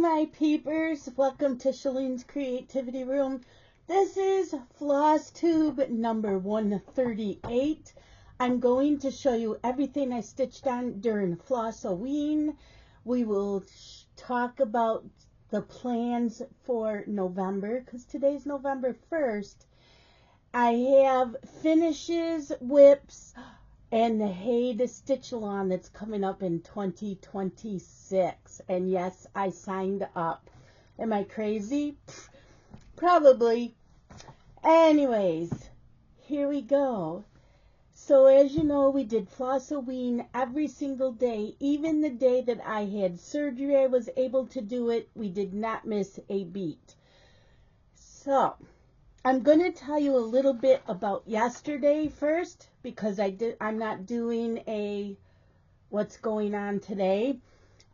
my peepers, welcome to Shalene's Creativity Room. This is Flosstube number 138. I'm going to show you everything I stitched on during Flossoween. We will talk about the plans for November, because today's November 1st. I have finishes, whips, and the Hay to Stitch Along that's coming up in 2026. And yes, I signed up. Am I crazy? Probably. Anyways, here we go. So as you know, we did Flossoween every single day. Even the day that I had surgery, I was able to do it. We did not miss a beat. So I'm going to tell you a little bit about yesterday first, because I'm not doing a what's going on today.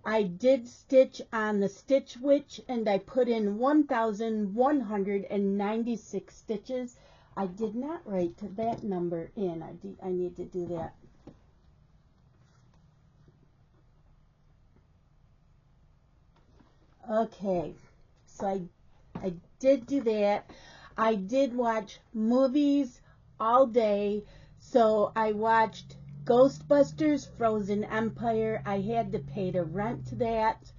I did stitch on the Stitch Witch, and I put in 1,196 stitches. I did not write that number in. I need to do that. Okay, so I did do that. I did watch movies all day, so I watched Ghostbusters, Frozen Empire. I had to pay to rent that.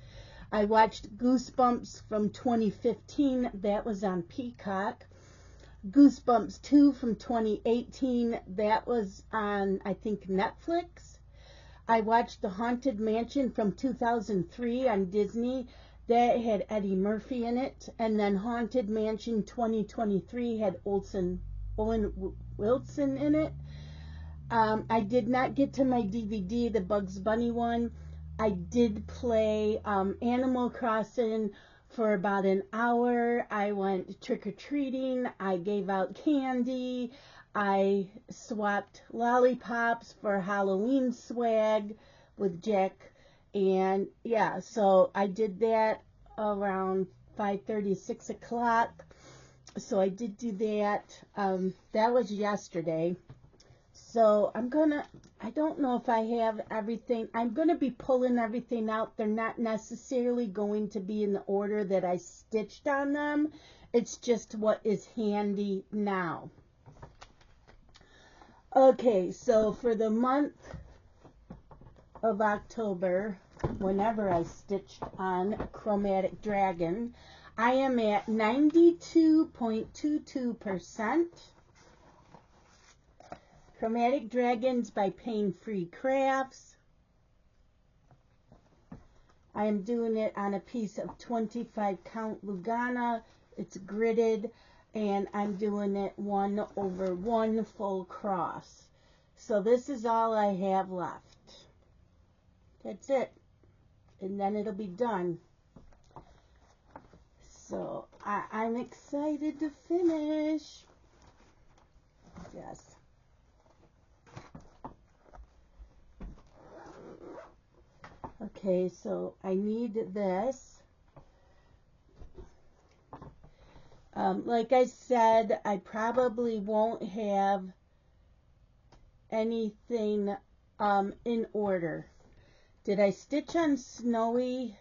I watched Goosebumps from 2015. That was on Peacock. Goosebumps 2 from 2018. That was on, I think, Netflix. I watched The Haunted Mansion from 2003 on Disney. That had Eddie Murphy in it. And then Haunted Mansion 2023 had Owen Wilson in it. I did not get to my DVD, the Bugs Bunny one. I did play Animal Crossing for about an hour. I went trick-or-treating. I gave out candy. I swapped lollipops for Halloween swag with Jack. And yeah, so I did that around 5:30, 6 o'clock. So I did do that. That was yesterday. So I don't know if I have everything. I'm going to be pulling everything out. They're not necessarily going to be in the order that I stitched on them. It's just what is handy now. Okay, so for the month of October, whenever I stitched on Chromatic Dragon, I am at 92.22%. Chromatic Dragons by Pain Free Crafts. I am doing it on a piece of 25 count Lugana. It's gridded, and I'm doing it 1/1 full cross. So this is all I have left. That's it. And then it'll be done. So I'm excited to finish. Yes. Okay, so I need this. Like I said, I probably won't have anything in order. Did I stitch on Snowy?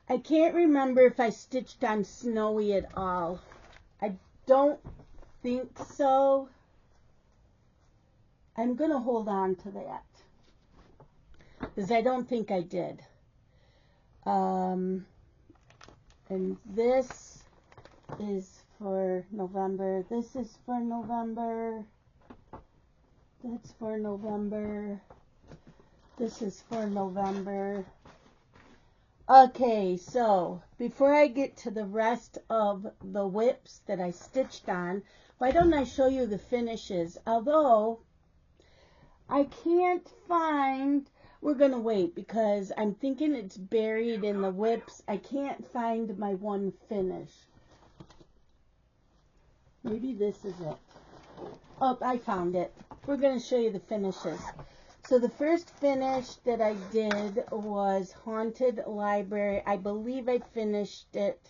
I can't remember if I stitched on Snowy at all. I don't think so. I'm going to hold on to that, because I don't think I did. And this is for November. This is for November. That's for November. This is for November. Okay, so before I get to the rest of the whips that I stitched on, why don't I show you the finishes? Although I can't find, we're going to wait because I'm thinking it's buried in the whips. I can't find my one finish. Maybe this is it. Oh, I found it. We're going to show you the finishes. So the first finish that I did was Haunted Library. I believe I finished it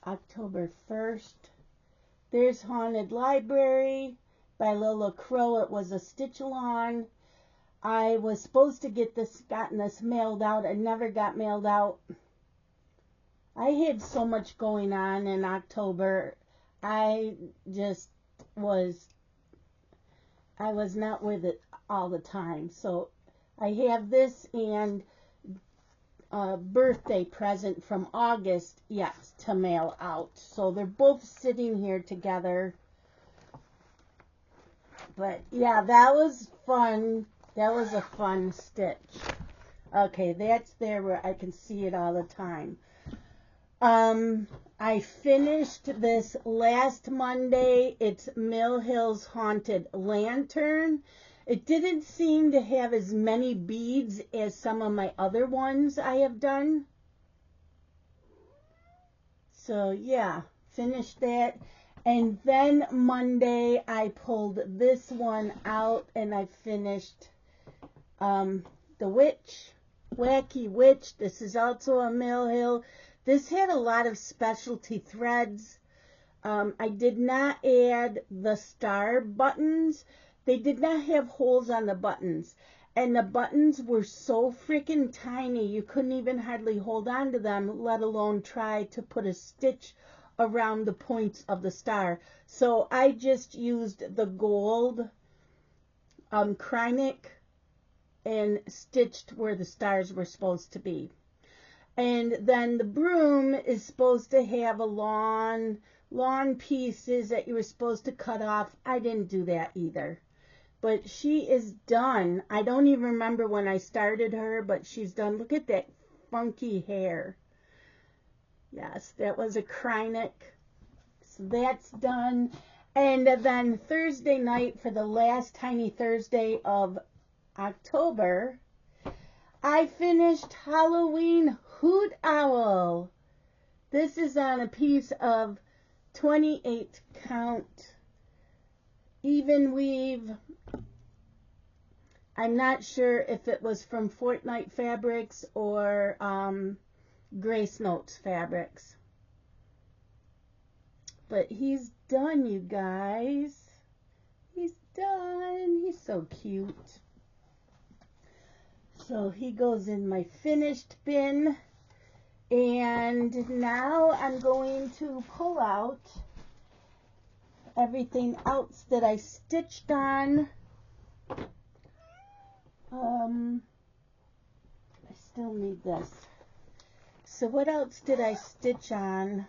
October 1st. There's Haunted Library by Lola Crow. It was a stitch along. I was supposed to gotten this mailed out. It never got mailed out. I had so much going on in October. I was not with it all the time. So I have this and a birthday present from August yet to mail out. So they're both sitting here together. But yeah, that was fun. That was a fun stitch. Okay, that's there where I can see it all the time. I finished this last Monday. It's Mill Hill's Haunted Lantern. It didn't seem to have as many beads as some of my other ones I have done. So yeah, finished that. And then Monday I pulled this one out and I finished the Witch, Wacky Witch. This is also a Mill Hill. This had a lot of specialty threads. I did not add the star buttons. They did not have holes on the buttons. And the buttons were so freaking tiny, you couldn't even hardly hold on to them, let alone try to put a stitch around the points of the star. So I just used the gold Krynic and stitched where the stars were supposed to be. And then the broom is supposed to have a long pieces that you were supposed to cut off. I didn't do that either. But she is done. I don't even remember when I started her, but she's done. Look at that funky hair. Yes, that was a Krynic. So that's done. And then Thursday night, for the last tiny Thursday of October, I finished Halloween Hoot Owl. This is on a piece of 28 count even weave. I'm not sure if it was from Fortnite Fabrics or Grace Notes Fabrics. But he's done, you guys. He's done. He's so cute. So he goes in my finished bin. And now I'm going to pull out everything else that I stitched on. I still need this. So what else did I stitch on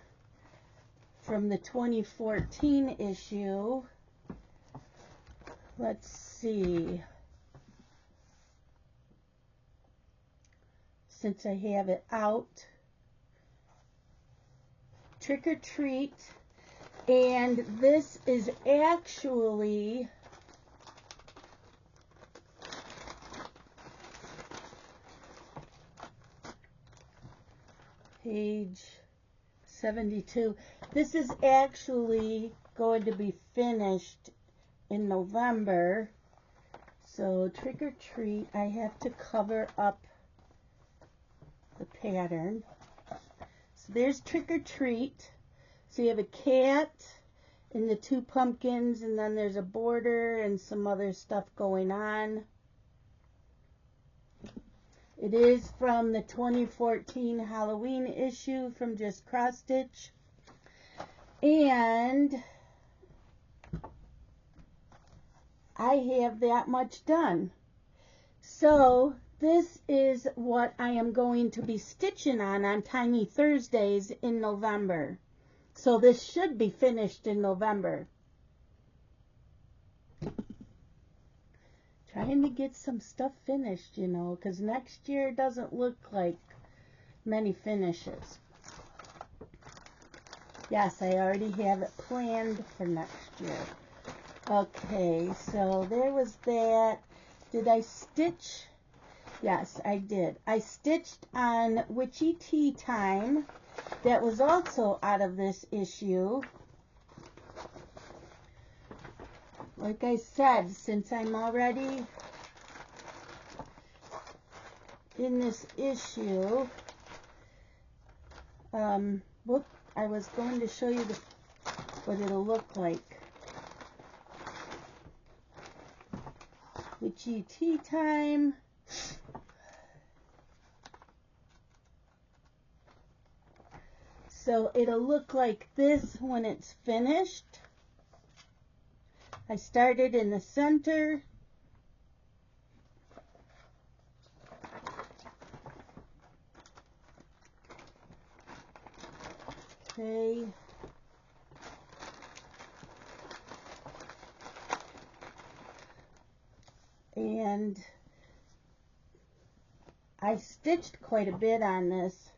from the 2014 issue? Let's see. Since I have it out. Trick or Treat. And this is actually page 72. This is actually going to be finished in November. So Trick or Treat, I have to cover up the pattern. So there's Trick or Treat. So you have a cat and the two pumpkins, and then there's a border and some other stuff going on. It is from the 2014 Halloween issue from Just Cross Stitch. And I have that much done. So this is what I am going to be stitching on Tiny Thursdays in November. So this should be finished in November. Trying to get some stuff finished, you know, because next year doesn't look like many finishes. Yes, I already have it planned for next year. Okay, so there was that. Did I stitch? Yes, I did. I stitched on Witchy Tea Time. That was also out of this issue. Like I said, since I'm already in this issue, look, I was going to show you what it'll look like. witchy tea time. So it'll look like this when it's finished. I started in the center. Okay. And I stitched quite a bit on this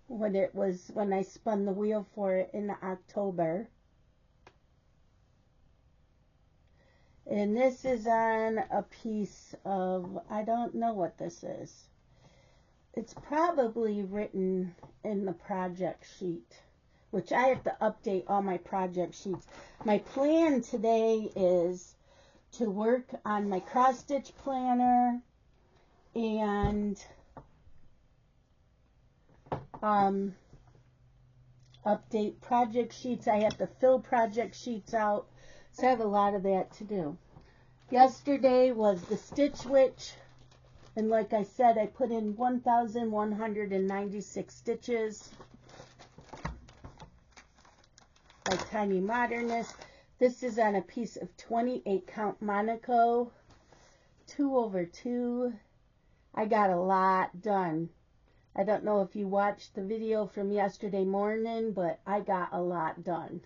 when I spun the wheel for it in October. And this is on a piece of, I don't know what this is. It's probably written in the project sheet, which I have to update all my project sheets. My plan today is to work on my cross stitch planner and update project sheets. I have to fill project sheets out, so I have a lot of that to do. Yesterday was the Stitch Witch, and like I said, I put in 1,196 stitches by Tiny Modernist. This is on a piece of 28 count Monaco, 2/2. I got a lot done. I don't know if you watched the video from yesterday morning, but I got a lot done.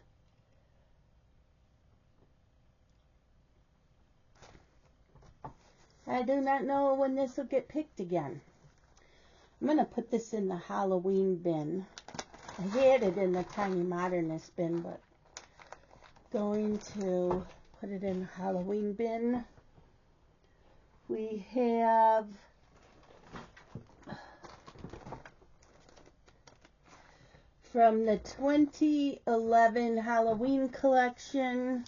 I do not know when this will get picked again. I'm going to put this in the Halloween bin. I had it in the Tiny Modernist bin, but going to put it in the Halloween bin. We have from the 2011 Halloween collection,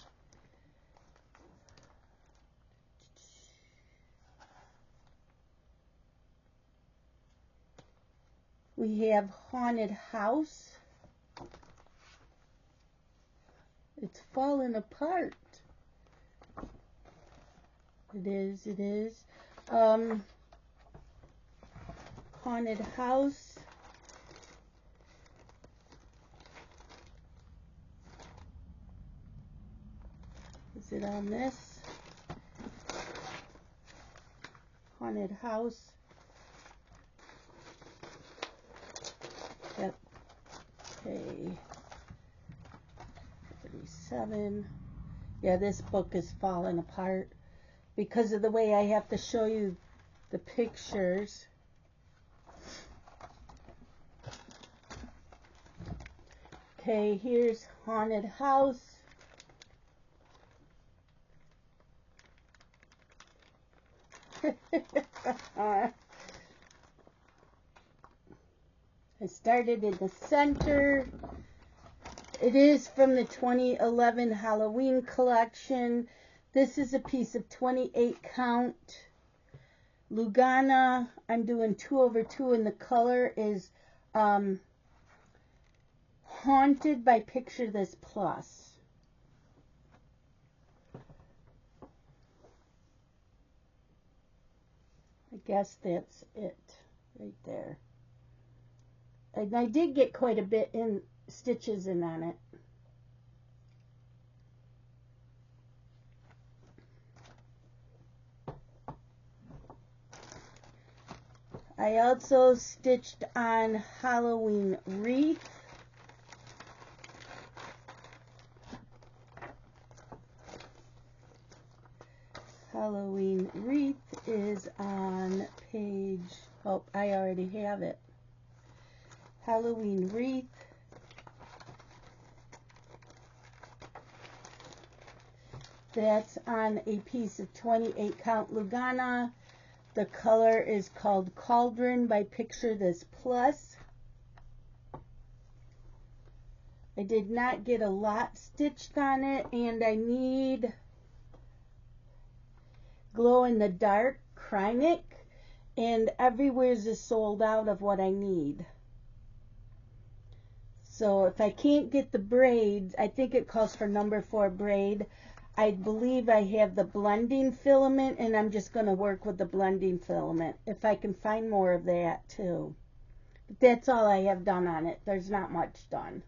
we have Haunted House. It's falling apart. It is. Haunted House. Is it on this? Haunted House. Yep. Okay. 37. Yeah, this book is falling apart because of the way I have to show you the pictures. Okay, here's Haunted House. I started in the center. It is from the 2011 Halloween collection. This is a piece of 28 count Lugana. I'm doing 2/2, and the color is Haunted by Picture This Plus. I guess that's it right there. And I did get quite a bit in stitches in on it. I also stitched on Halloween Wreath. Halloween Wreath is on page, oh, I already have it. Halloween Wreath. That's on a piece of 28 count Lugana. The color is called Cauldron by Picture This Plus. I did not get a lot stitched on it, and I need glow in the dark Krynic, and everywhere's is sold out of what I need. So if I can't get the braids, I think it calls for number 4 braid. I believe I have the blending filament, and I'm just going to work with the blending filament. If I can find more of that too. But that's all I have done on it. There's not much done.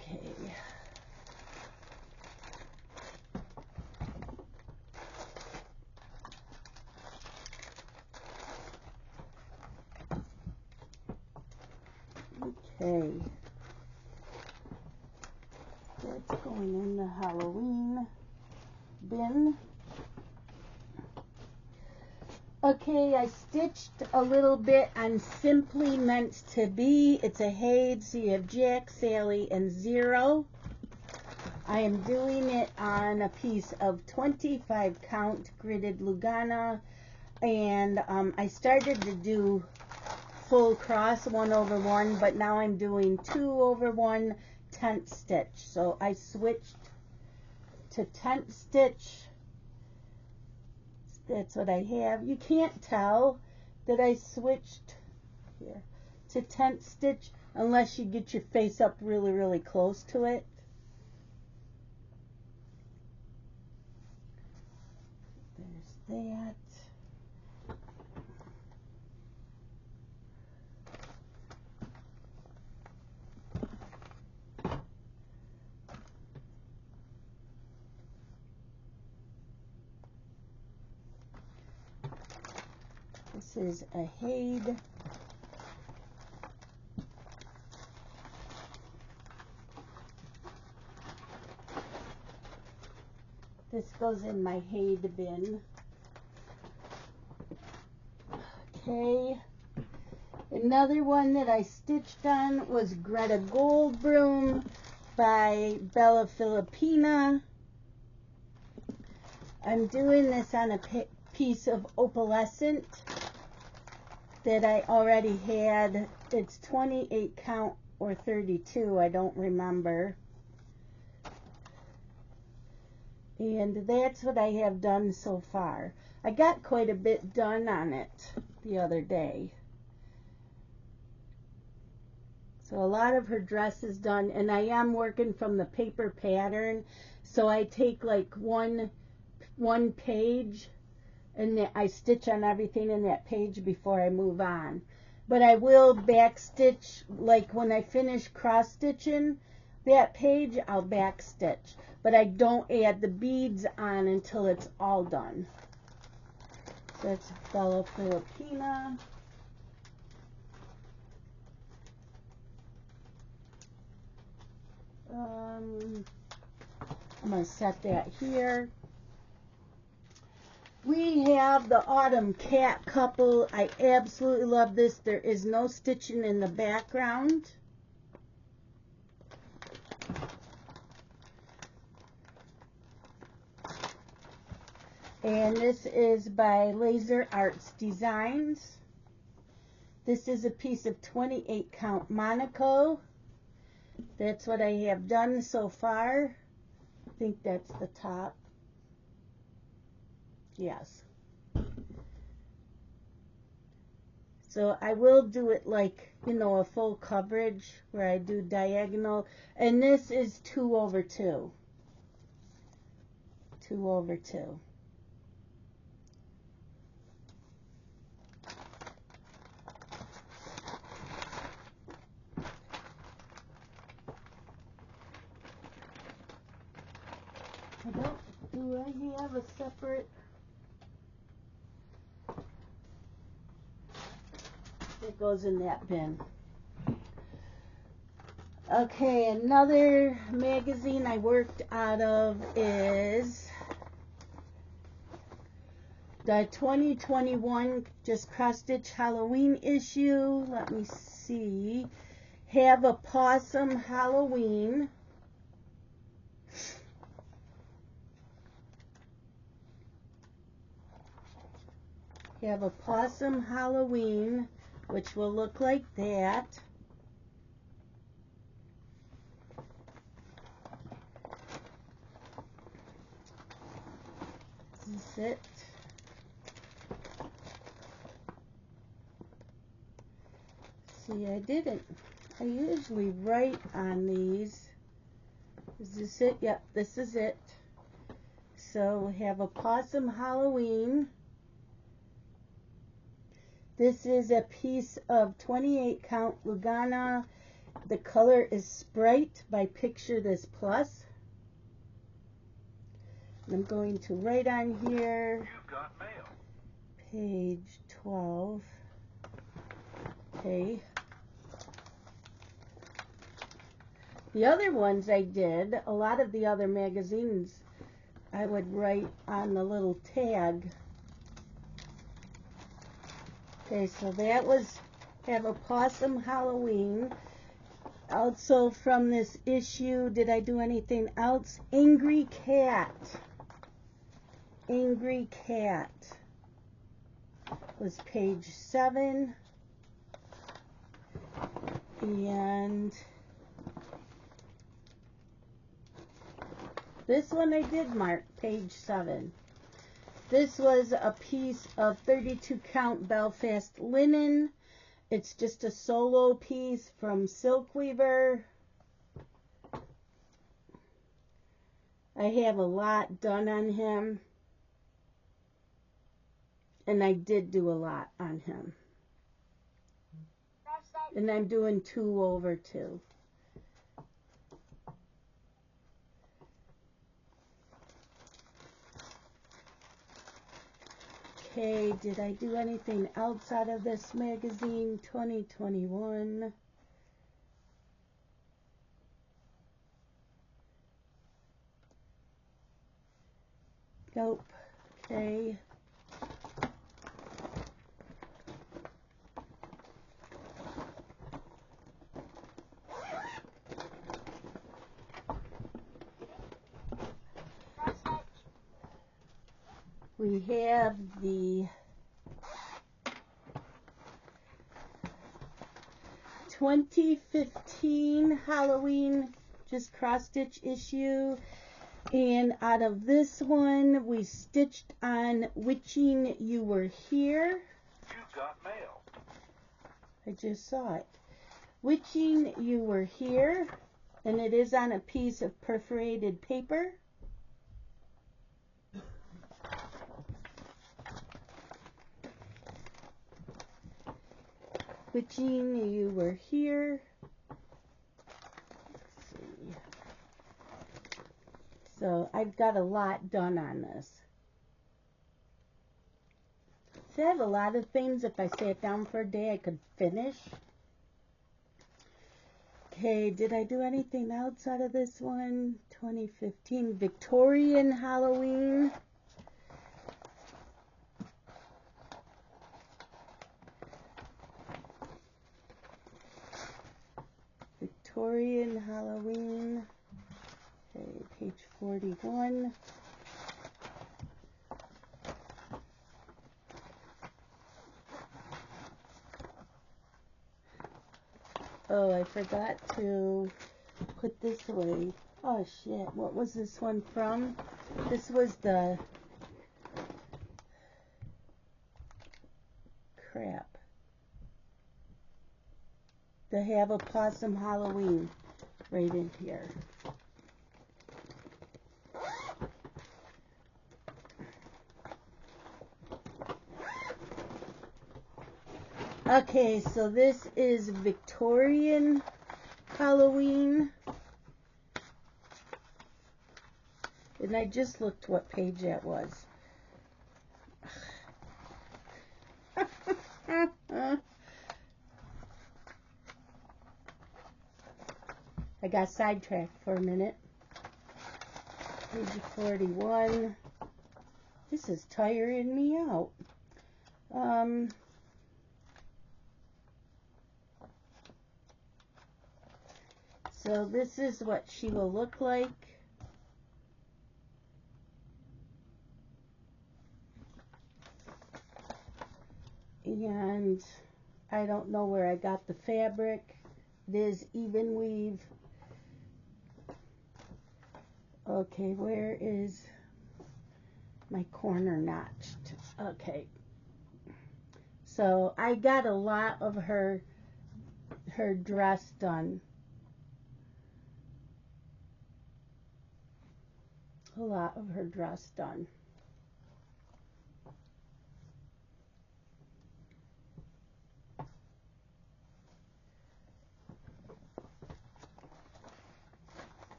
Okay. Okay. That's going in the Halloween bin. Okay, I stitched a little bit on Simply Meant to Be. It's a Haid, so you have Jack, Sally, and Zero. I am doing it on a piece of 25 count gridded Lugana, and I started to do full cross 1 over 1, but now I'm doing 2 over 1 10th stitch. So I switched to 10th stitch. That's what I have. You can't tell that I switched here to 10th stitch unless you get your face up really, really close to it. There's that. This is a Haid. This goes in my Haid bin. Okay. Another one that I stitched on was Greta Goldbloom by Bella Filipina. I'm doing this on a piece of opalescent that I already had. It's 28 count or 32, I don't remember. And that's what I have done so far. I got quite a bit done on it the other day. So a lot of her dress is done, and I am working from the paper pattern. So I take like one page, and I stitch on everything in that page before I move on. But I will back stitch, like when I finish cross stitching that page, I'll back stitch. But I don't add the beads on until it's all done. That's Bella Filipina. I'm going to set that here. We have the Autumn Cat couple. I absolutely love this. There is no stitching in the background. And this is by Laser Arts Designs. This is a piece of 28 count Monaco. That's what I have done so far. I think that's the top. Yes. So I will do it like, you know, a full coverage where I do diagonal. And this is 2 over 2. 2 over 2. Do I have a separate? It goes in that bin. Okay, another magazine I worked out of is the 2021 just cross stitch Halloween issue. Let me see. Have a Possum Halloween. Have a Possum Halloween, which will look like that. This is it. See, I didn't I usually write on these. Is this it? Yep, this is it. So we have a Possum Halloween. This is a piece of 28 count Lugana. The color is Sprite by Picture This Plus. I'm going to write on here. You've got mail. Page 12. Okay. The other ones I did, a lot of the other magazines, I would write on the little tag. Okay, so that was have a Possum Halloween. Also from this issue, did I do anything else? Angry Cat. Angry Cat was page 7. And this one I did mark, page 7. This was a piece of 32 count Belfast linen. It's just a solo piece from Silk Weaver. I have a lot done on him. And I did do a lot on him. And I'm doing 2 over 2. Okay, did I do anything else out of this magazine? 2021. Nope. Okay. We have the 2015 Halloween just cross stitch issue, and out of this one we stitched on Wishing You Were Here. You've got mail. I just saw it. Wishing You Were Here, and it is on a piece of perforated paper. Wishing You Were Here. Let's see. So I've got a lot done on this. So I have a lot of things, if I sat down for a day, I could finish. Okay, did I do anything else out of this one? 2015 Victorian Halloween. Victorian Halloween. Okay, page 41. Oh, I forgot to put this away. Oh shit, what was this one from? This was the crap. To have a Possum Halloween right in here. Okay, so this is Victorian Halloween. And I just looked what page that was. I got sidetracked for a minute. Page 41. This is tiring me out. So this is what she will look like. And I don't know where I got the fabric. It is even weave. Okay, where is my corner notched? Okay. So I got a lot of her her dress done. A lot of her dress done.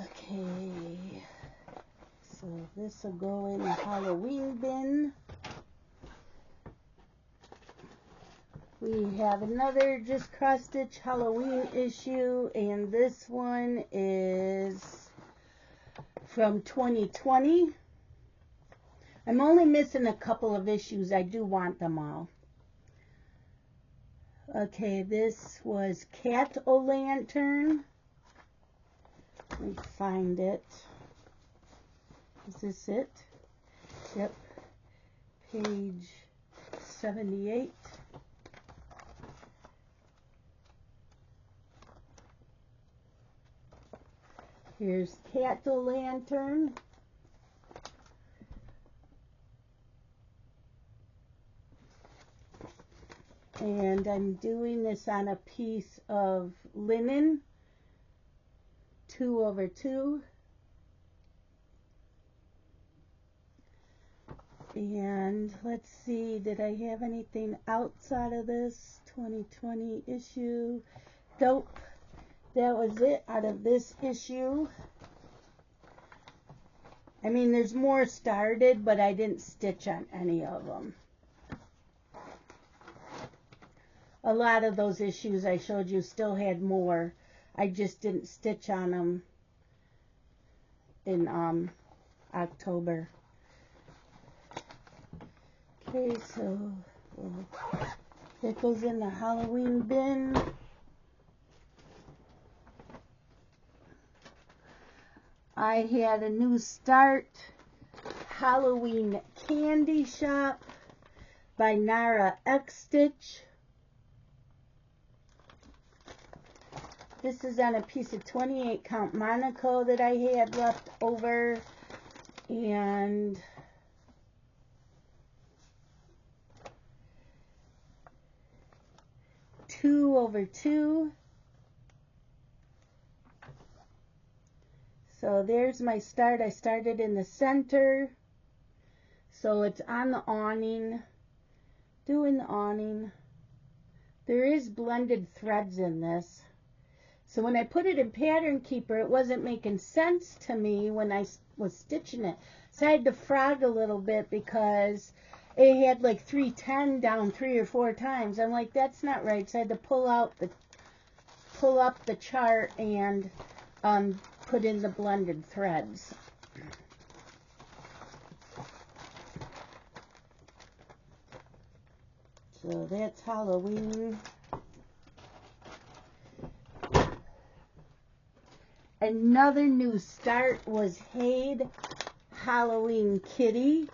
Okay, so this will go in the Halloween bin. We have another Just Cross Stitch Halloween issue, and this one is from 2020. I'm only missing a couple of issues. I do want them all. Okay, this was Cat-O-Lantern. Let me find it. Is this it? Yep. Page 78. Here's Cat-O-Lantern. And I'm doing this on a piece of linen, 2/2. And let's see, did I have anything outside of this 2020 issue? Nope. That was it out of this issue. I mean, there's more started, but I didn't stitch on any of them. A lot of those issues I showed you still had more. I just didn't stitch on them in October. Okay, so it goes in the Halloween bin. I had a new start, Halloween Candy Shop by Nara X Stitch. This is on a piece of 28 count Monaco that I had left over, and (2/2). So there's my start. I started in the center, so it's on the awning, doing the awning. There is blended threads in this. So when I put it in Pattern Keeper, it wasn't making sense to me when I was stitching it. So I had to frog a little bit because it had like 310 down 3 or 4 times. I'm like, that's not right. So I had to pull up the chart and put in the blended threads. So that's Halloween. Another new start was Hade Halloween Kitty.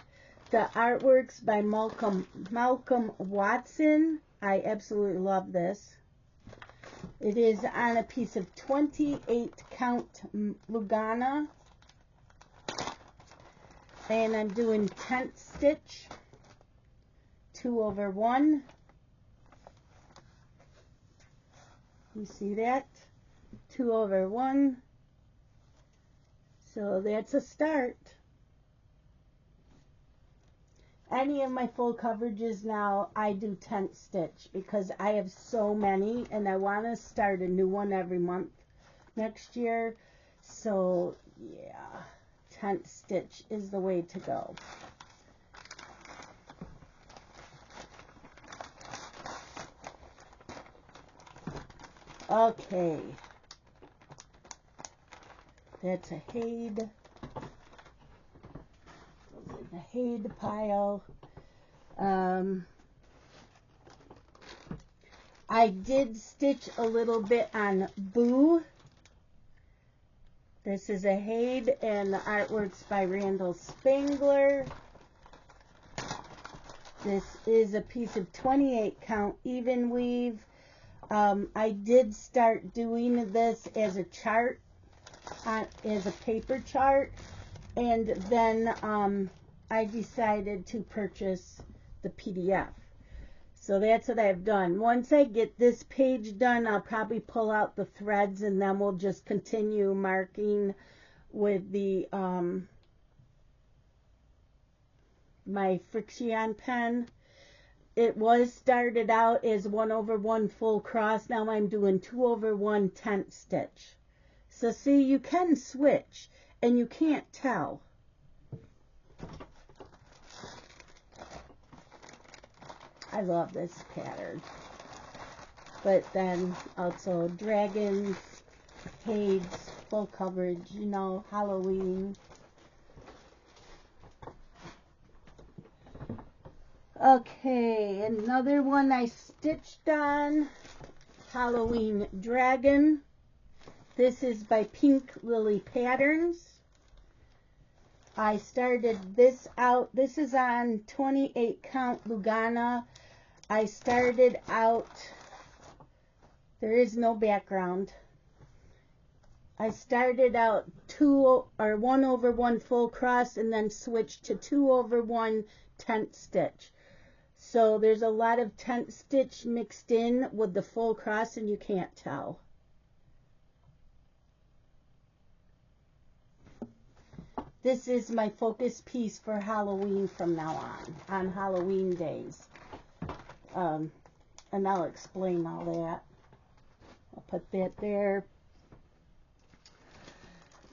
The artwork's by Malcolm Watson. I absolutely love this. It is on a piece of 28 count Lugana. And I'm doing tent stitch, 2/1. You see that? 2/1. So that's a start. Any of my full coverages now, I do tent stitch because I have so many and I want to start a new one every month next year. So yeah, tent stitch is the way to go. Okay. That's a Hade. The Hade pile. I did stitch a little bit on Boo. This is a Hade, and the artwork's by Randall Spangler. This is a piece of 28 count even weave. I did start doing this as a chart, as a paper chart, and then I decided to purchase the PDF. So that's what I've done. Once I get this page done, I'll probably pull out the threads and then we'll just continue marking with the my Friction pen. It was started out as 1/1 full cross. Now I'm doing 2/1 tent stitch. So see, you can switch and you can't tell. I love this pattern. But then also dragons, page, full coverage, you know, Halloween. Okay, another one I stitched on, Halloween Dragon. This is by Pink Lily Patterns. I started this out, this is on 28 count Lugana. I started out, there is no background. I started out 1/1 full cross and then switched to 2/1 tent stitch. So there's a lot of tent stitch mixed in with the full cross and you can't tell. This is my focus piece for Halloween from now on Halloween days. And I'll explain all that. I'll put that there.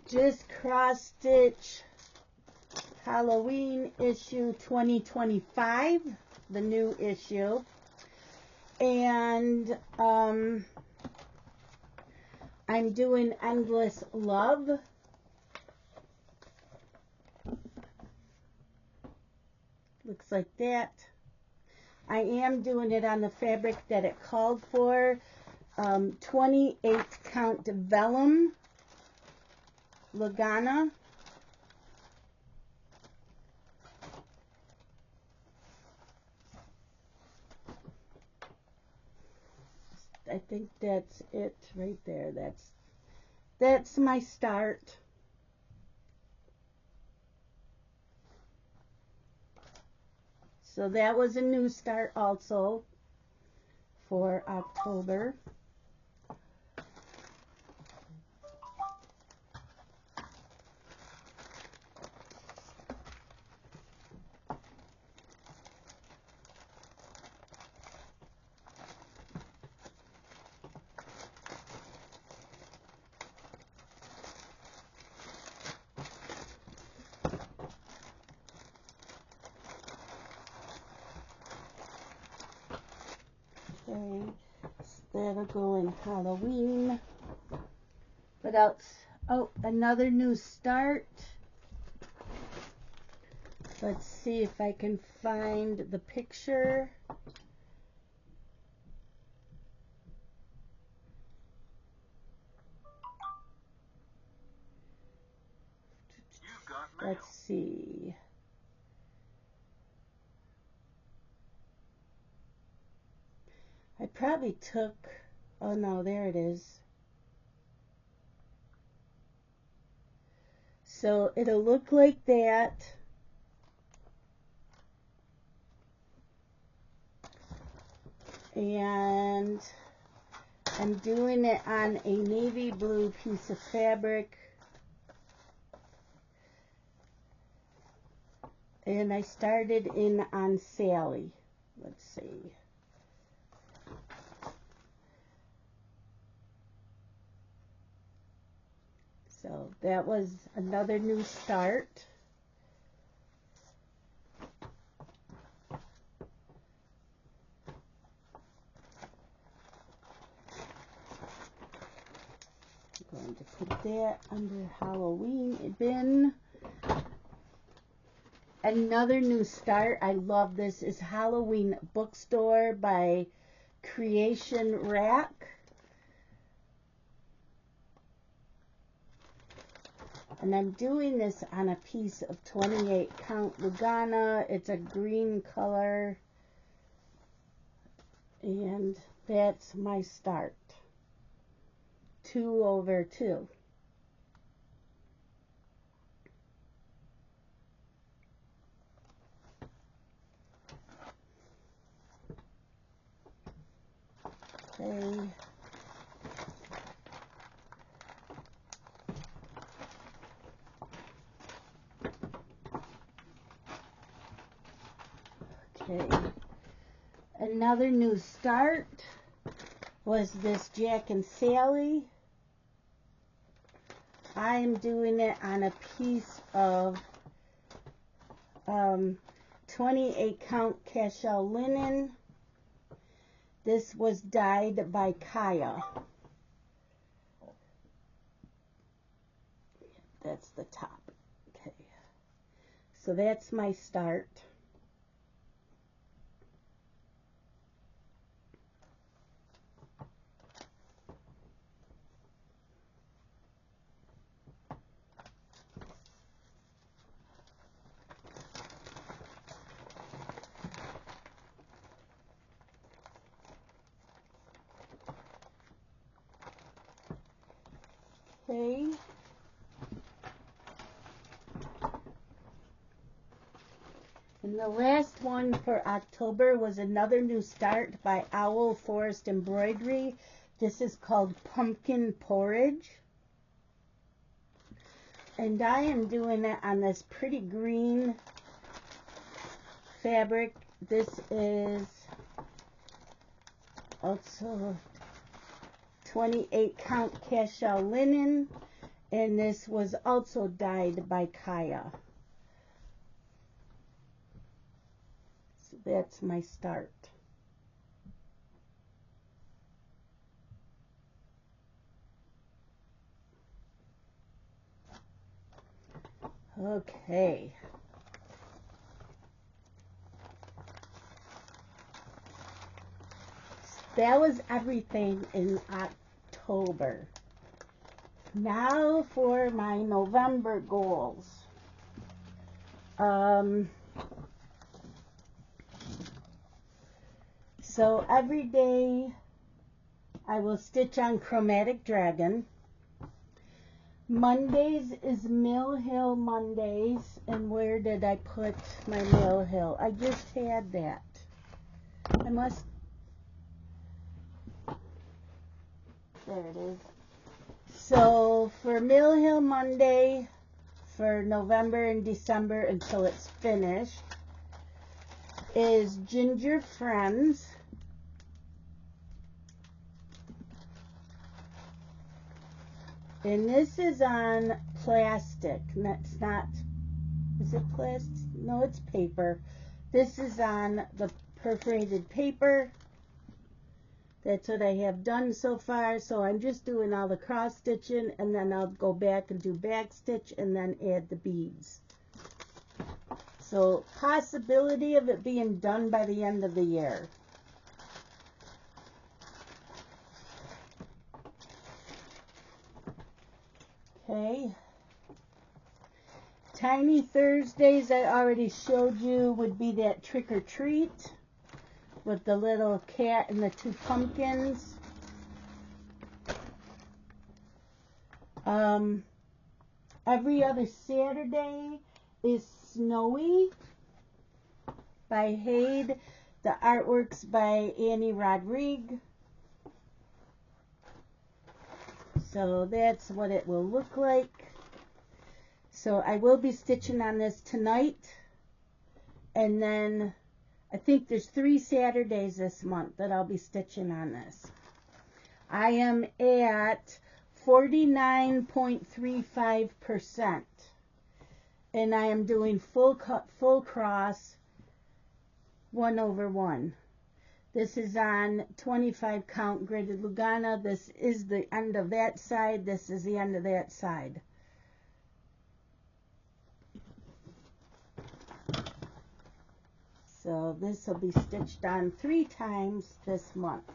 Just cross stitch Halloween issue 2025, the new issue. And I'm doing Endless Love. Looks like that. I am doing it on the fabric that it called for, 28 count vellum Lugana. I think that's it right there. That's my start. So that was a new start also for October. Okay, so that'll go in Halloween. What else? Oh, another new start. Let's see if I can find the picture. Let's see. I probably took, oh no, there it is. So it'll look like that. And I'm doing it on a navy blue piece of fabric. And I started in on Sally. Let's see. So that was another new start. I'm going to put that under Halloween bin. Another new start, I love this, is Halloween Bookstore by Creation Rack. And I'm doing this on a piece of 28 count Lugana. It's a green color. And that's my start. 2/2. Okay. Another new start was this Jack and Sally. I am doing it on a piece of 28 count cashel linen. This was dyed by Kaya. That's the top. Okay. So that's my start. Okay. And the last one for October was another new start by Owl Forest Embroidery. This is called Pumpkin Porridge. And I am doing it on this pretty green fabric. This is also 28 count cashel linen, and this was also dyed by Kaya. So that's my start. Okay. That was everything in October. Now for my November goals. So every day I will stitch on Chromatic Dragon. Mondays is Mill Hill Mondays. And where did I put my Mill Hill? I just had that. I must... There it is. So for Mill Hill Monday for November and December until it's finished is Ginger Friends. And this is on plastic. That's not, is it plastic? No, it's paper. This is on the perforated paper. That's what I have done so far. So I'm just doing all the cross stitching, and then I'll go back and do back stitch and then add the beads. So possibility of it being done by the end of the year. Okay. Tiny Thursdays, I already showed you, would be that trick or treat with the little cat and the two pumpkins. Every other Saturday is Snowy by Hade. The artwork's by Annie Rodrigue. So that's what it will look like. So I will be stitching on this tonight. And then I think there's 3 Saturdays this month that I'll be stitching on this. I am at 49.35%. And I am doing full cross 1/1. This is on 25 count gridded Lugana. This is the end of that side. This is the end of that side. So this will be stitched on 3 times this month.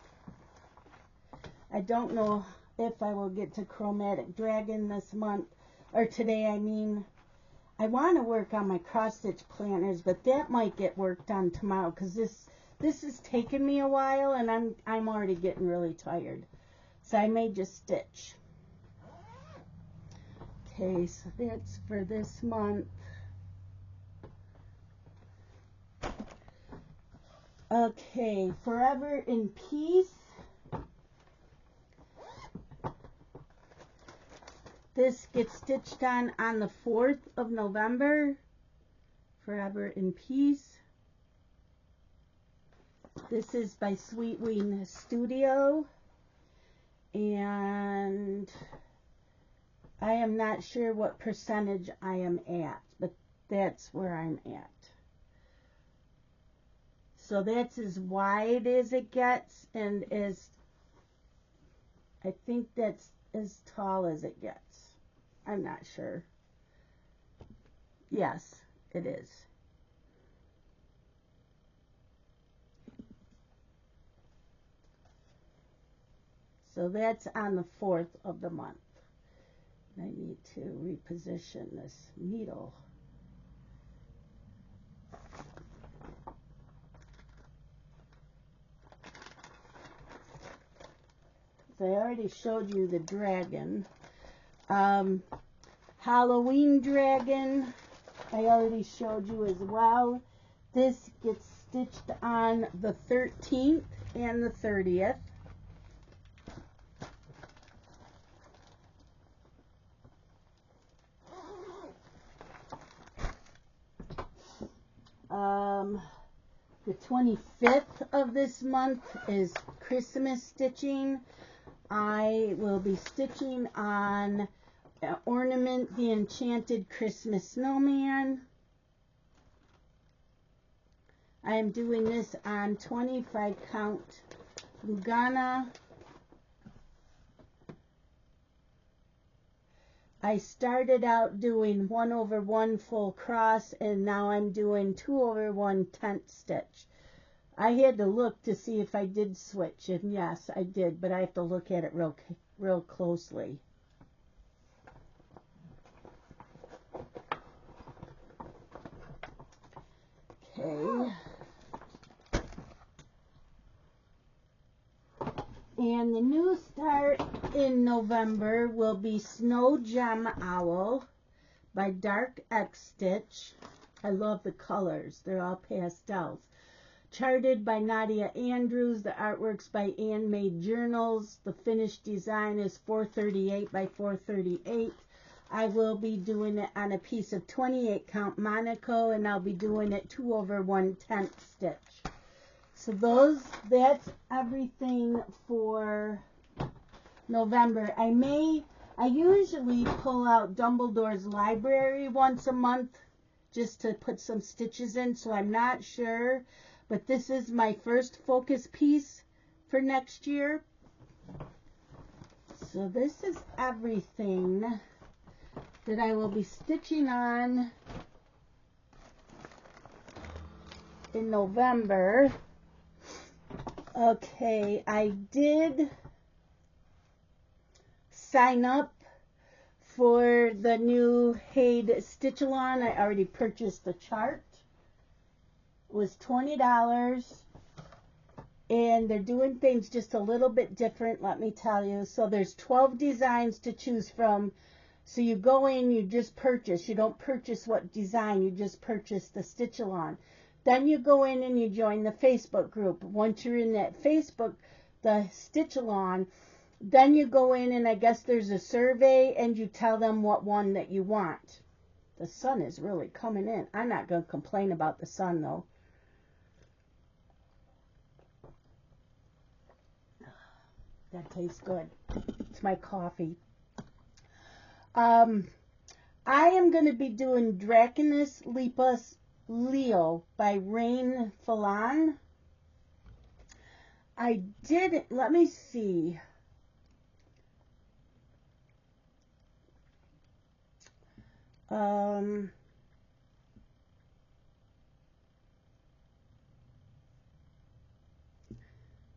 I don't know if I will get to Chromatic Dragon this month, or today I mean. I want to work on my cross stitch planners, but that might get worked on tomorrow because this has taken me a while and I'm already getting really tired. So I may just stitch. Okay, so that's for this month. Okay, Forever in Peace. This gets stitched on the 4th of November. Forever in Peace. This is by Sweet Wing Studio, and I am not sure what percentage I am at, but that's where I'm at. So that's as wide as it gets, and I think that's as tall as it gets. I'm not sure. Yes, it is. So that's on the 4th of the month. I need to reposition this needle. So I already showed you the dragon. Halloween dragon, I already showed you as well. This gets stitched on the 13th and the 30th. The 25th of this month is Christmas stitching. I will be stitching on Ornament the Enchanted Christmas Snowman. I am doing this on 25 count Lugana. I started out doing 1/1 full cross, and now I'm doing 2/1 tent stitch. I had to look to see if I did switch, and yes, I did, but I have to look at it real closely. Okay. And the new start in November will be Snow Gem Owl by Dark X Stitch. I love the colors. They're all pastels. Charted by Nadia Andrews. The artwork's by Ann Made Journals. The finished design is 438 by 438. I will be doing it on a piece of 28 count Monaco, and I'll be doing it 2/1 tent stitch. So that's everything for November. I usually pull out Dumbledore's Library once a month just to put some stitches in, so I'm not sure, but this is my first focus piece for next year. So this is everything that I will be stitching on in November. Okay, I did sign up for the new Haid Stitch-A-Long. I already purchased the chart. It was $20, and they're doing things just a little bit different, let me tell you. So there's 12 designs to choose from. So you go in, you just purchase. You don't purchase what design, you just purchase the Stitch-A-Long. Then you go in and you join the Facebook group. Once you're in that Facebook, the Stitch-A-Long, then you go in and I guess there's a survey and you tell them what one that you want. The sun is really coming in. I'm not going to complain about the sun though. That tastes good. It's my coffee. I am going to be doing Draconis Lepus Leo by Rain Falan. I did, let me see.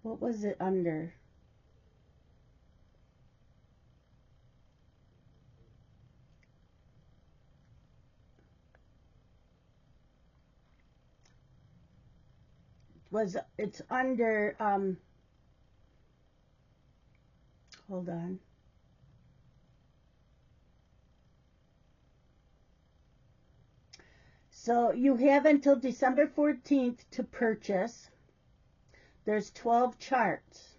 What was it under? It's under hold on. So you have until December 14th to purchase. There's 12 charts.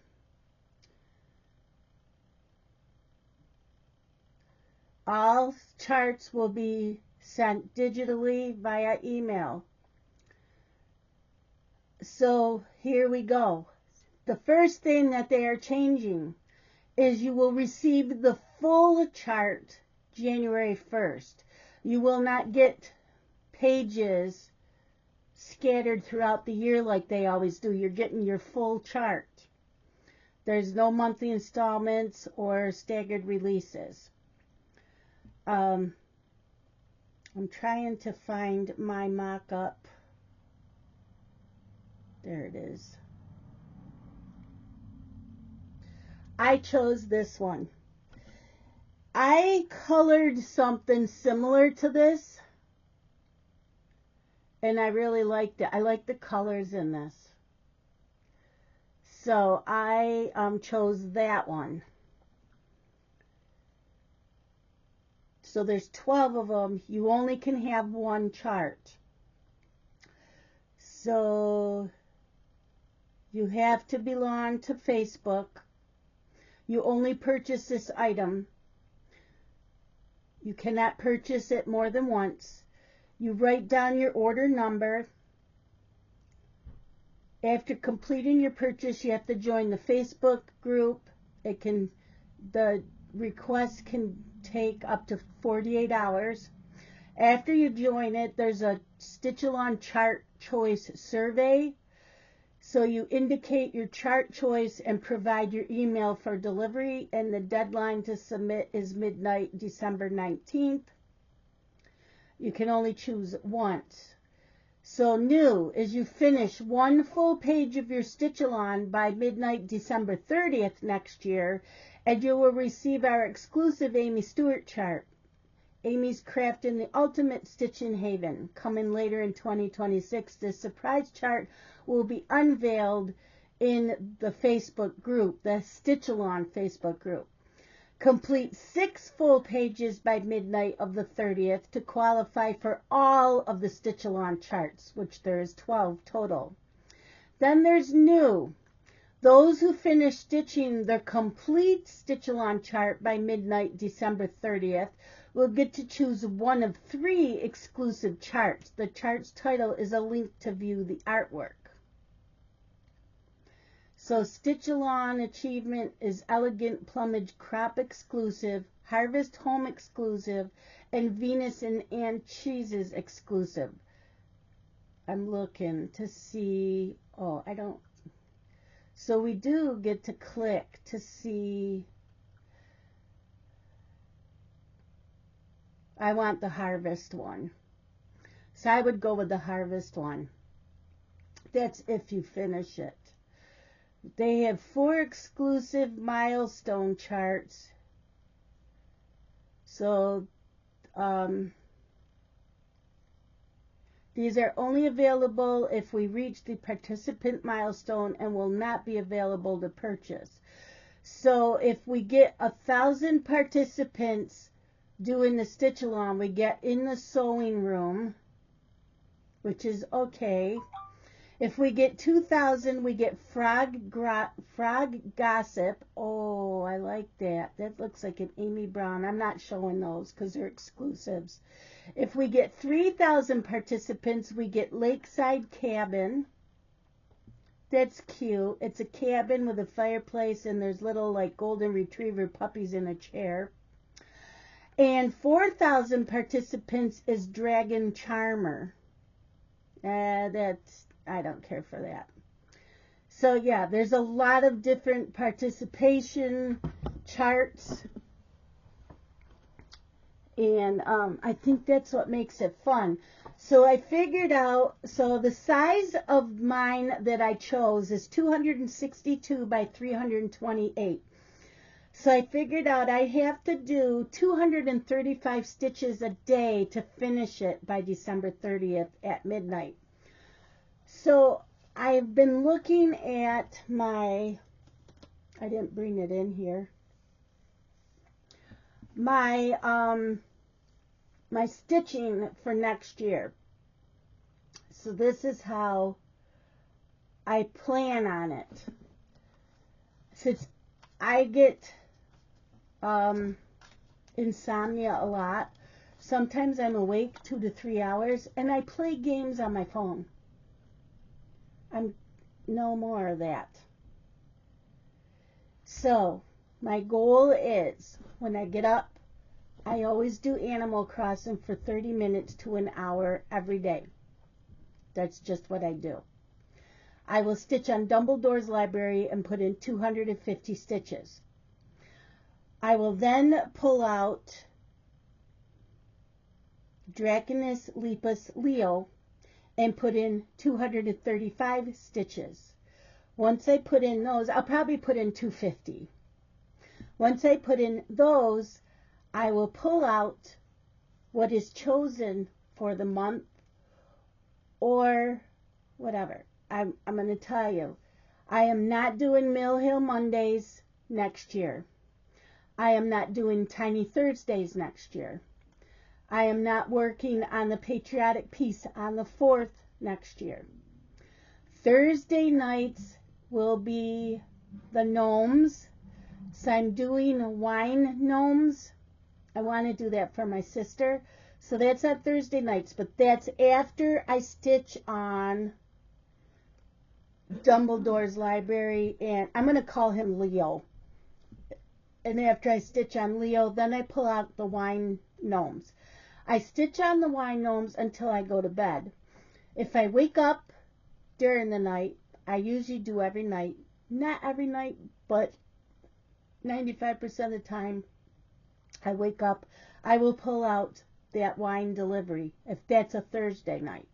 All charts will be sent digitally via email. So here we go. The first thing that they are changing is you will receive the full chart January 1st. You will not get pages scattered throughout the year like they always do. You're getting your full chart. There's no monthly installments or staggered releases. I'm trying to find my mock-up. There it is. I chose this one. I colored something similar to this, and I really liked it. I like the colors in this. So I chose that one. So there's 12 of them. You only can have one chart. So you have to belong to Facebook. You only purchase this item. You cannot purchase it more than once. You write down your order number. After completing your purchase, you have to join the Facebook group. The request can take up to 48 hours. After you join it, there's a Stitch-A-Long chart choice survey. So you indicate your chart choice and provide your email for delivery, and the deadline to submit is midnight, December 19th. You can only choose once. So new is you finish one full page of your Stitch-A-Long by midnight, December 30th next year, and you will receive our exclusive Amy Stewart chart. Amy's crafting the ultimate stitching haven. Coming later in 2026, this surprise chart will be unveiled in the Facebook group, the Stitch-A-Long Facebook group. Complete 6 full pages by midnight of the 30th to qualify for all of the Stitch-A-Long charts, which there is 12 total. Then there's new. Those who finish stitching their complete Stitch-A-Long chart by midnight, December 30th, will get to choose one of 3 exclusive charts. The chart's title is a link to view the artwork. So Stitch-A-Long achievement is Elegant Plumage Crop exclusive, Harvest Home exclusive, and Venus and Cheeses exclusive. I'm looking to see, so we do get to click to see. I want the Harvest one. So I would go with the Harvest one. That's if you finish it. They have 4 exclusive milestone charts. So these are only available if we reach the participant milestone and will not be available to purchase. So if we get 1,000 participants doing the Stitch-A-Long, we get in the sewing room, which is okay. If we get 2,000, we get frog gossip. Oh, I like that. That looks like an Amy Brown. I'm not showing those because they're exclusives. If we get 3,000 participants, we get Lakeside Cabin. That's cute. It's a cabin with a fireplace, and there's little like golden retriever puppies in a chair. And 4,000 participants is Dragon Charmer. I don't care for that. So yeah, there's a lot of different participation charts. And I think that's what makes it fun. So I figured out, so the size of mine that I chose is 262 by 328. So I figured out I have to do 235 stitches a day to finish it by December 30th at midnight. So I've been looking at I didn't bring it in here, my stitching for next year. So this is how I plan on it. Since I get insomnia a lot, sometimes I'm awake 2 to 3 hours, and I play games on my phone. I'm no more of that. So my goal is, when I get up, I always do Animal Crossing for 30 minutes to an hour every day. That's just what I do. I will stitch on Dumbledore's library and put in 250 stitches. I will then pull out Draconis Lepus Leo and put in 235 stitches. Once I put in those, I'll probably put in 250. Once I put in those, I will pull out what is chosen for the month or whatever. I'm going to tell you, I am not doing Mill Hill Mondays next year. I am not doing Tiny Thursdays next year. I am not working on the patriotic piece on the 4th next year. Thursday nights will be the gnomes. So I'm doing wine gnomes. I want to do that for my sister. So that's on Thursday nights, but that's after I stitch on Dumbledore's library, and I'm going to call him Leo. And after I stitch on Leo, then I pull out the wine gnomes. I stitch on the wine gnomes until I go to bed. If I wake up during the night, I usually do every night. Not every night, but 95% of the time I wake up, I will pull out that wine delivery, if that's a Thursday night.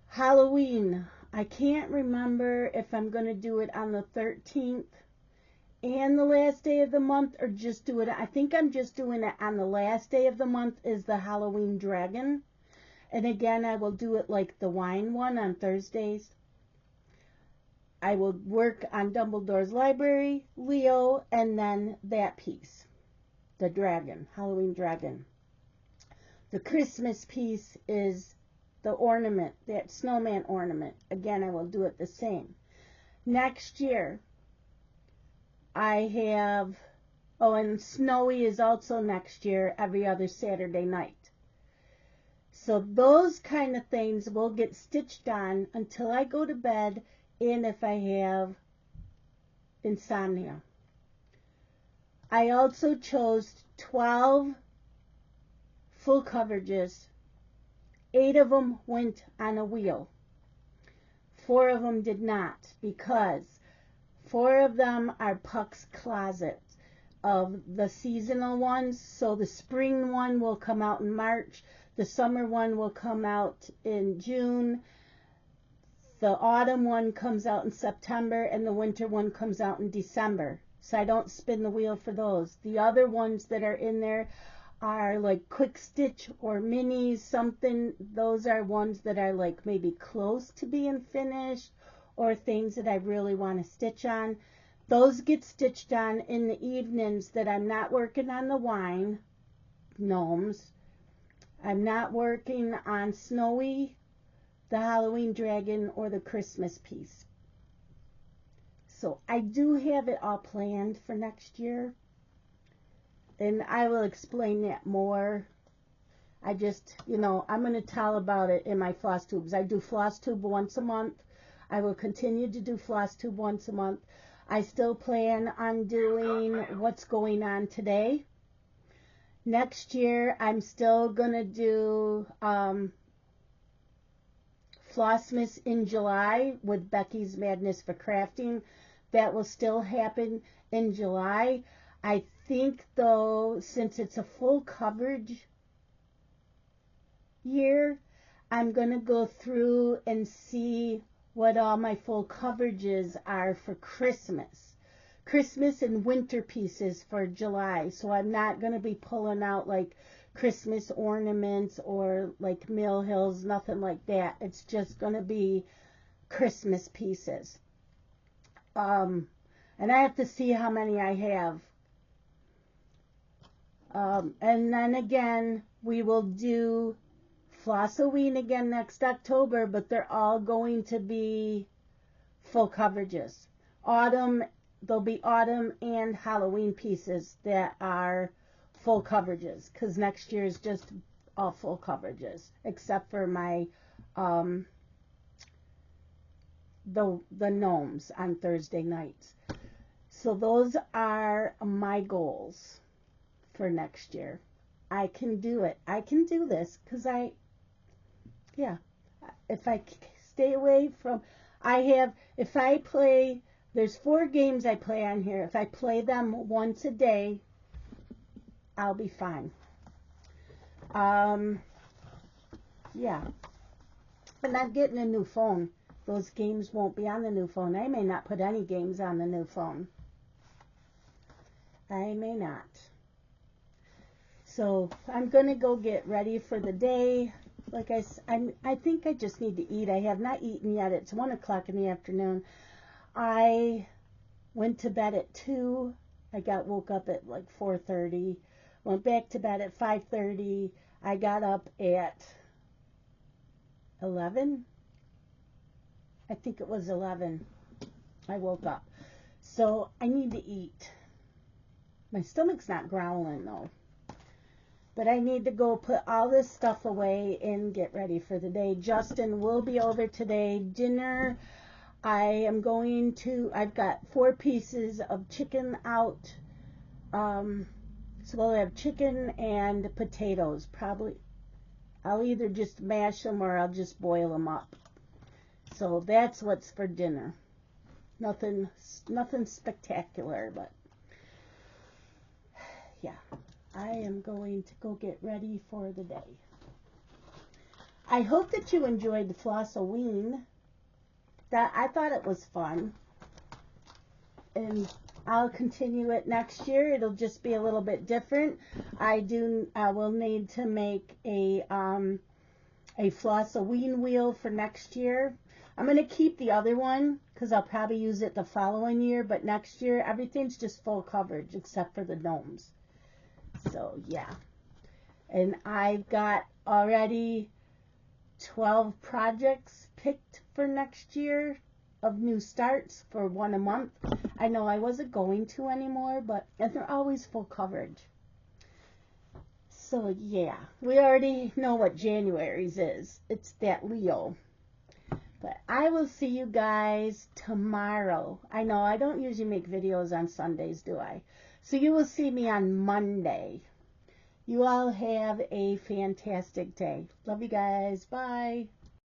Halloween, I can't remember if I'm going to do it on the 13th and the last day of the month, or just do it. I think I'm just doing it on the last day of the month is the Halloween dragon. And again, I will do it like the wine one on Thursdays. I will work on Dumbledore's library, Leo, and then that piece, the dragon, Halloween dragon. The Christmas piece is the ornament, that snowman ornament. Again, I will do it the same. Next year, I have, and Snowy is also next year, every other Saturday night. So those kind of things will get stitched on until I go to bed, and if I have insomnia. I also chose 12 full coverages. 8 of them went on a wheel. 4 of them did not, because 4 of them are Puck's Closet of the seasonal ones. So the spring one will come out in March. The summer one will come out in June. The autumn one comes out in September, and the winter one comes out in December. So I don't spin the wheel for those. The other ones that are in there are like quick stitch or minis, something. Those are ones that are like maybe close to being finished, or things that I really want to stitch on. Those get stitched on in the evenings that I'm not working on the wine gnomes. I'm not working on Snowy, the Halloween dragon, or the Christmas piece. So I do have it all planned for next year, and I will explain that more. I just, I'm going to tell about it in my Flosstubes. I do Flosstube once a month. I will continue to do Flosstube once a month. I still plan on doing what's going on today. Next year, I'm still going to do Flossmas in July with Becky's Madness for Crafting. That will still happen in July. I think, though, since it's a full coverage year, I'm going to go through and see what all my full coverages are for Christmas. Christmas and winter pieces for July. So I'm not going to be pulling out like Christmas ornaments or like Mill Hills, nothing like that. It's just going to be Christmas pieces. And I have to see how many I have. And then again, we will do Flossoween again next October, but they're all going to be full coverages. There'll be autumn and Halloween pieces that are full coverages, because next year is just all full coverages, except for my the gnomes on Thursday nights. So those are my goals for next year. I can do it. I can do this because yeah, if I stay away from, if I play, there's 4 games I play on here. If I play them once a day, I'll be fine. Yeah. And I'm getting a new phone. Those games won't be on the new phone. I may not put any games on the new phone. I may not. So I'm going to go get ready for the day. Like I think I just need to eat. I have not eaten yet. It's 1 o'clock in the afternoon. I went to bed at 2. I woke up at like 4:30. Went back to bed at 5:30. I got up at 11. I think it was 11. I woke up. So I need to eat. My stomach's not growling though. But I need to go put all this stuff away and get ready for the day. Justin will be over today. Dinner, I've got 4 pieces of chicken out. So we'll have chicken and potatoes. Probably, I'll either just mash them or I'll just boil them up. So that's what's for dinner. Nothing spectacular, but yeah. I am going to go get ready for the day. I hope that you enjoyed the Flossoween. I thought it was fun. And I'll continue it next year. It'll just be a little bit different. I will need to make a Flossoween wheel for next year. I'm going to keep the other one because I'll probably use it the following year. But next year, everything's just full coverage except for the gnomes. So, yeah. And I've got already 12 projects picked for next year of new starts for 1 a month. I know I wasn't going to anymore, but they're always full coverage. So, yeah. We already know what January's is. It's that Leo. But I will see you guys tomorrow. I know I don't usually make videos on Sundays, do I? So you will see me on Monday. You all have a fantastic day. Love you guys. Bye.